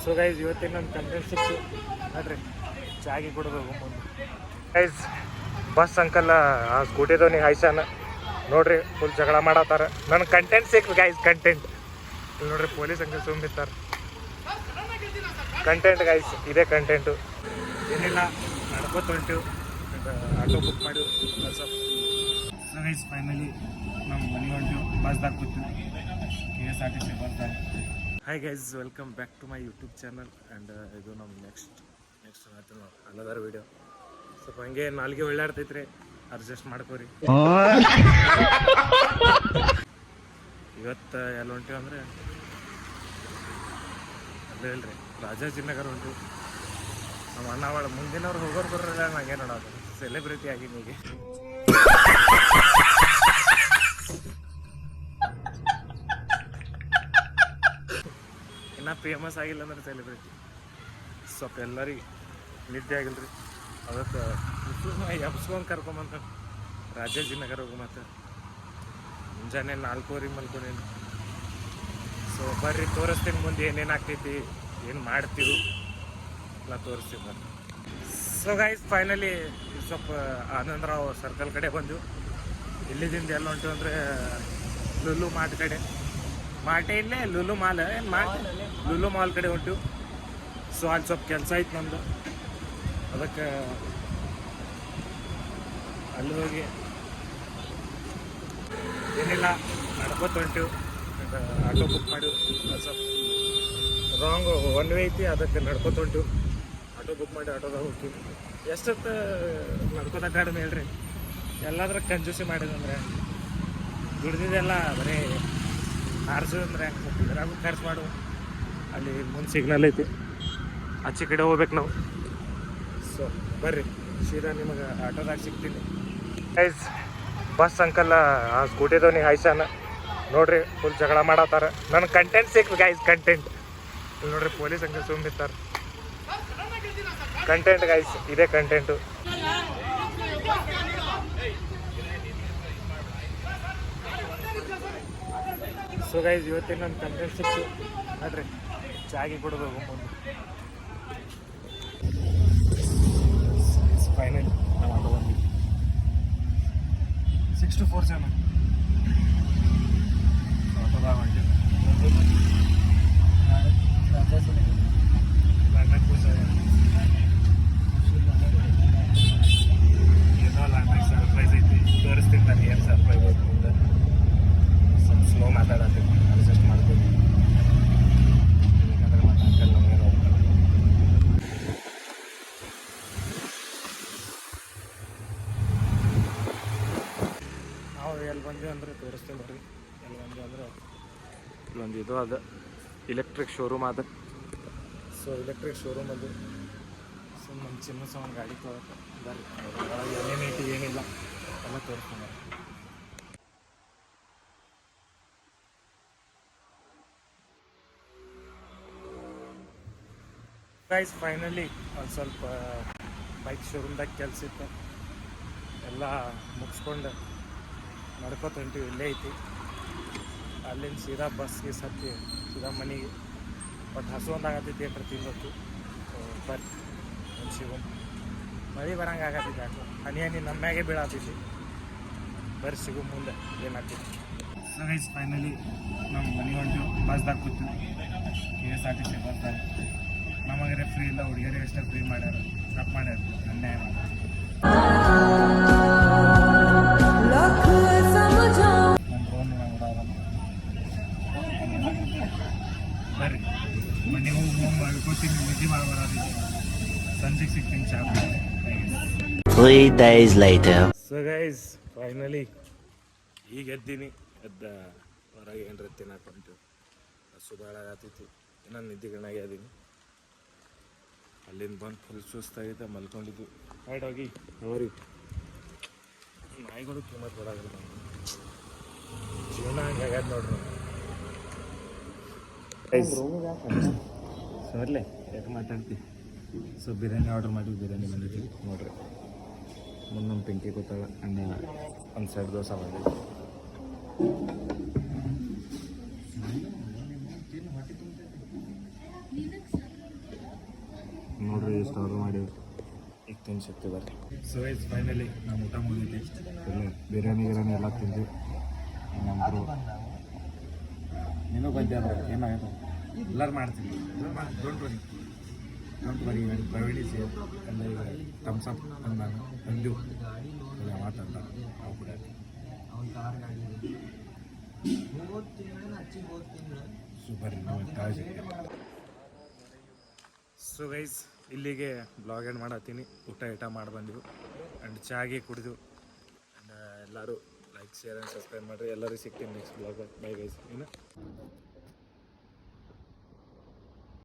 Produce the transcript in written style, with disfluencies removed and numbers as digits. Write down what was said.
So guys ಇವತ್ತಿನ ನನ್ನ content ಸಿಕ್ತು ನೋಡ್ರಿ, ಚಾಗಿ ಕೊಡಬೇಕು ಮುಂದೆ. ಗೈಸ್ ಬಸ್ ಅಂಕಲ್ ಆ ಸ್ಕೂಟಿದವನಿಗೆ ಹಾಯ್ಸಾನ ನೋಡ್ರಿ, ಫುಲ್ ಜಗಳ ಮಾಡತ್ತಾರ. ನನ್ನ ಕಂಟೆಂಟ್ ಸಿಕ್ತು ಗೈಸ್, ಕಂಟೆಂಟ್ ಇಲ್ಲಿ ನೋಡ್ರಿ. ಪೊಲೀಸ್ ಅಂಕಲ್ ಸುಮ್ಮಿರ್ತಾರೆ. ಕಂಟೆಂಟ್ ಗೈಸ್, ಇದೇ ಕಂಟೆಂಟು. ಏನಿಲ್ಲ, ನಡ್ಕೋತ ಹೊಂಟು, ಆಟೋ ಬುಕ್ ಮಾಡಿ ಕೆಲಸ. ಸೊ ಗೈಸ್ ಫೈನಲಿ ನಮ್ಮ ಮನೆ ಹೊಂಟು, ಬಸ್ದಾಗ ಕೂತೀವಿ, KSRTC ಬಸ್ದಾಗ. Hi guys, welcome back to my YouTube channel. And ಇದು ನಮ್ಮ ನೆಕ್ಸ್ಟ್ ಅನದರ್ ವಿಡಿಯೋ. ಸ್ವಲ್ಪ ಹಂಗೆ ನಾಲ್ಗೆ ಒಳ್ಳಾಡ್ತೈತ್ರಿ, ಅಡ್ಜಸ್ಟ್ ಮಾಡ್ಕೋರಿ. ಇವತ್ತು ಎಲ್ಲಿ ಹೊಂಟಿವಿ ಅಂದರೆ ಅಲ್ಲೇ ಇಲ್ರಿ, ರಾಜಾಜಿನಗರ ಹೊಂಟಿವಿ. ನಮ್ಮ ಅಣ್ಣ ಅವಳ ಮುಂದಿನವ್ರು ಹೋಗೋರು ಬರೋಲ್ಲ, ನಂಗೆ ನೋಡೋದು ಸೆಲೆಬ್ರಿಟಿ ಆಗಿನಿ ಈಗ. ಇನ್ನೂ ಫೇಮಸ್ ಆಗಿಲ್ಲ ಅಂದ್ರೆ ಸೆಲೆಬ್ರಿಟಿ. ಸ್ವಲ್ಪ ಎಲ್ಲರಿಗೆ ನಿದ್ದೆ ಆಗಿಲ್ರಿ, ಅದಕ್ಕೆ ಎಬ್ಸ್ಕೊಂಡು ಕರ್ಕೊಂಬಂತ ರಾಜಾಜಿನಗರ ಹೋಗು. ಮತ್ತು ಮುಂಜಾನೆ 4:00 ಮಲ್ಕೊಂಡೇನು. ಸೊ ಬರ್ರಿ ತೋರಿಸ್ತೀನಿ ಮುಂದೆ ಏನೇನು ಆಗ್ತೈತಿ, ಏನು ಮಾಡ್ತೀವಿ ಎಲ್ಲ ತೋರಿಸ್ತೀವಿ ಬರ್ರಿ. ಸೊ ಗೈಸ್ ಫೈನಲಿ ಸ್ವಲ್ಪ ಆನಂದರಾವ್ ಸರ್ಕಲ್ ಕಡೆ ಬಂದೆವು. ಇಲ್ಲಿದಿಂದ ಎಲ್ಲ ಹೊಂಟು ಅಂದರೆ ಲುಲು ಮಾರ್ಟ್ ಕಡೆ. ಮಾಟೆ ಇಲ್ಲೇ ಲುಲು ಮಾಲ್, ಏನು ಮಾಲ್, ಲುಲು ಮಾಲ್ ಕಡೆ ಹೊಂಟು. ಸೊ ಅಲ್ಲಿ ಸ್ವಲ್ಪ ಕೆಲಸ ಐತೆ ನಮ್ಮದು, ಅದಕ್ಕೆ ಅಲ್ಲಿ ಹೋಗಿ ಏನಿಲ್ಲ ನಡ್ಕೋತ ಹೊಂಟಿವಿ. ಆಟೋ ಬುಕ್ ಮಾಡಿ ಸ್ವಲ್ಪ ರಾಂಗ್ ಒನ್ ವೇ ಐತಿ, ಅದಕ್ಕೆ ನಡ್ಕೋತ ಹೊಂಟಿವಿ. ಆಟೋ ಬುಕ್ ಮಾಡಿ ಆಟೋದಾಗ ಹೋಗ್ತೀವಿ. ಎಷ್ಟೊತ್ತು ನಡ್ಕೋತ ಕಡಿಮೆ ಹೇಳ್ರಿ, ಎಲ್ಲಾದ್ರೂ ಕಂಜೂಸಿ ಮಾಡಿದಂದ್ರೆ ದುಡ್ದಿದ್ದೆಲ್ಲ ಬರೀ ಹಾರಿಸೋದಂದ್ರೆ ಇದ್ರಾಗೂ ಖರ್ಚು ಮಾಡು. ಅಲ್ಲಿ ಮುಂದೆ ಸಿಗ್ನಲ್ ಐತಿ, ಆಚೆ ಕಡೆ ಹೋಗ್ಬೇಕು ನಾವು. ಸೊ ಬರ್ರಿ ಸೀದಾ ನಿಮಗೆ ಆಟೋದಾಗ ಸಿಗ್ತೀನಿ. ಗೈಸ್ ಬಸ್ ಅಂಕಲ್ ಆ ಸ್ಕೂಟಿದವನಿಗೆ ಹಾಯ್ಸಾನ ನೋಡ್ರಿ, ಫುಲ್ ಜಗಳ ಮಾಡತ್ತಾರ. ನನ್ನ ಕಂಟೆಂಟ್ ಸಿಕ್ತು ಗೈಸ್, ಕಂಟೆಂಟ್ ಇಲ್ಲಿ ನೋಡ್ರಿ. ಪೊಲೀಸ್ ಅಂಕಲ್ ಸುಮ್ಮಿರ್ತಾರೆ. ಕಂಟೆಂಟ್ ಗೈಸ್, ಇದೇ ಕಂಟೆಂಟು. ಸೊ ಗೈಸ್ ಇವತ್ತಿನ ನನ್ನ ಕಂಟೆಂಟ್ ಸಿಕ್ತು ನೋಡ್ರಿ, ಚಾಗಿ ಕೊಡಬೇಕು ಮುಂದೆ. ಫೈನಲಿ ನಾವು ಆಟೋ ಬಂದ್ವಿ 6247 ಆಟೋದಾಗ ಹೊಂಟಿವಿ. ಏನೋ ಲ್ಯಾಂಡ್ಮಾರ್ಕ್ ಸರ್ಪ್ರೈಸ್ ಐತಿ, ತೋರಿಸ್ತೀನಿ ನಾನು ಏನು ಸರ್ಪ್ರೈಸ್ ಐತಿ ಮುಂದೆ. ಸ್ವಲ್ಪ ಸ್ಲೋ ಮಾತಾಡತ್ತೀನಿ, ಅಡ್ಜಸ್ಟ್ ಮಾಡ್ತೀನಿ. ಯಾಕಂದ್ರೆ ಮತ್ತೆ ಅಂಕಲ್ ನಮಗೇನು ಹೋಗ್ತಾರೆ. ನಾವು ಎಲ್ಲಿ ಬಂದ್ವಿ ಅಂದರೆ ತೋರಿಸ್ತೀನಿ ಬರ್ರಿ. ಎಲ್ಲಿ ಬಂದ್ವಿ ಅಂದ್ರೆ ಇಲ್ಲೊಂದು ಇದು ಅದ ಇಲೆಕ್ಟ್ರಿಕ್ ಶೋರೂಮ್ ಅದ. ಸೊ ಇಲೆಕ್ಟ್ರಿಕ್ ಶೋರೂಮ್ ಅದು. ಸೊ ನಮ್ಮ ಚಿನ್ನ ಸಾಮಾನು ಗಾಡಿ ತೊಗೊಳಕ್ಕೆ ಬರ್ರಿ, ಒಳಗೆ ಏನೇನೈತಿ ಏನಿಲ್ಲ ಎಲ್ಲ ತೋರಿಸ್ತೀನಿ. ಗೈಸ್ ಫೈನಲಿ ಒಂದು ಸ್ವಲ್ಪ ಬೈಕ್ ಶೋರೂಮ್ದಾಗ ಕೆಲಸ ಇತ್ತು, ಎಲ್ಲ ಮುಗಿಸ್ಕೊಂಡು ನಡ್ಕೋತ ಹೊಂಟಿವಿ. ಇಲ್ಲೇ ಐತಿ, ಅಲ್ಲಿಂದ ಸೀದಾ ಬಸ್ಗೆ ಸತ್ತಿ ಸೀದಾ ಮನೆಗೆ. ಬಟ್ ಹಸು ಒಂದಾಗತ್ತೈತಿ ಏಟ್ರ ತಿನ್ಬೇಕು. ಬರ್ರಿ ಒಂದು ಶಿವಮ್ ಮಳೆ ಬರಂಗೆ ಆಗತ್ತೈತಿ, ಯಾಕೆ ಹನಿ ಹನಿ ನಮ್ಮ ಮ್ಯಾಗೆ ಬೀಳಾತೈತಿ. ಬರ್ರಿ ಸಿಗು ಮುಂದೆ ಏನಾಗ್ತೈತಿ. ಸೊ ಗೈಸ್ ಫೈನಲಿ ನಮ್ಮ ಮನೆ ಹೊಂಟು, ಬಸ್ದಾಗ ಕೂತೀವಿ, KSRTC ಬಸ್ದಾಗ. ನಮಗರೆ ಫ್ರೀ ಇಲ್ಲ, ಹುಡುಗಿಯರಿಗೆ ಅಷ್ಟೇ ಫ್ರೀ ಮಾಡ್ಯಾರ, ತಪ್ಪು ಮಾಡ್ಯಾರ, ಅನ್ಯಾಯ ಮಾಡ್ಯಾರ. ಬರ್ರಿ ಮನೆಗೆ ಹೋಗಿ ಮಾಡ್ಕೋತೀನಿ, ನಿದ್ದೆ ಮಾಡಬಾರ್ದು. ಸಂಜೆಗೆ ಸಿಗ್ತೀನಿ ಚಾ. 3 days later. So guys finally ಈಗ ಎದ್ದೀನಿ. ಹೊರಗೆ ಏನ್ರ ತಿನ್ನಕ್ಕೆ ಹಸು ಭಾಳ ಆಗತ್ತೈತಿ, ಇನ್ನೂ ನಿದ್ದೆಗಣ್ಣಾಗೆ ಅದೀನಿ. ಅಲ್ಲಿಂದ ಬಂದು ಫುಲ್ ಸುಸ್ತಾಗೈತೆ, ಮಲ್ಕೊಂಡಿದ್ವಿ. ರೈಟ್ ಹೋಗಿ ಅವ್ರಿ ನಾಯಿಗಳು ಕಿಮ್ಮತ್ ಕೊಡೋದಿಲ್ಲ, ಜೀವನ ಹಂಗೆ ಆಗ್ಯದ ನೋಡ್ರಿ. ಸರ್ಲೆ ಯಾಕೆ ಮಾತಾಡ್ತಿ. ಸೊ ಬಿರಿಯಾನಿ ಆರ್ಡ್ರ್ ಮಾಡಿ ಬಿರಿಯಾನಿ ಬಂದಿದ್ವಿ ನೋಡ್ರಿ. ಮುಂದೆ ನಮ್ಮ ಪಿಂಕಿ ಕೂತಾಗ ಅಣ್ಣ ಒಂದು ಸೈಡ್ ದೋಸೆ ಬಂದಿದ್ವಿ. ನೋಡ್ರಿ ಎಷ್ಟು ಆರ್ಡರ್ ಮಾಡಿವ್ರಿ ಈಗ ತಿನ್ಸುತ್ತೆ ಬರ್ರಿ. ಸೊ ಇಸ್ ಫೈನಲಿ ನಮ್ಮ ಊಟ ಮುಗಿದೈತಿ. ಎಲ್ಲ ಬಿರಿಯಾನಿ ಎಲ್ಲ ತಿಂದ್ವಿ. ನಮ್ಮರು ನೀನು ಬಂದೆ ಅಂದ್ರೆ ಏನಾಗೈತೆ ಎಲ್ಲರೂ ಮಾಡ್ತೀವಿ. ಡೋಂಟ್ ವರಿ ಪ್ರವೀಣಿ ಸೇರ್ ಎಲ್ಲ ಥಮ್ಸ್ ಅಪ್ ನಾನು ಬಂದು ಮಾತಾಡ್ತ ನಾವು ಕೂಡ ಸೂಪರ್. ಸೊ ಗೈಸ್ ಇಲ್ಲಿಗೆ ಬ್ಲಾಗ್ ಎಂಡ್ ಮಾಡತ್ತೀನಿ. ಊಟ ಮಾಡಿ ಬಂದೆವು ಆ್ಯಂಡ್ ಚಾಗೆ ಕುಡಿದು ಆ್ಯಂಡ್ ಎಲ್ಲರೂ ಲೈಕ್ ಶೇರ್ ಆ್ಯಂಡ್ ಸಬ್ಸ್ಕ್ರೈಬ್ ಮಾಡಿರಿ. ಎಲ್ಲರೂ ಸಿಗ್ತೀನಿ ನೆಕ್ಸ್ಟ್ ಬ್ಲಾಗ್. Bye guys. ಇನ್ನು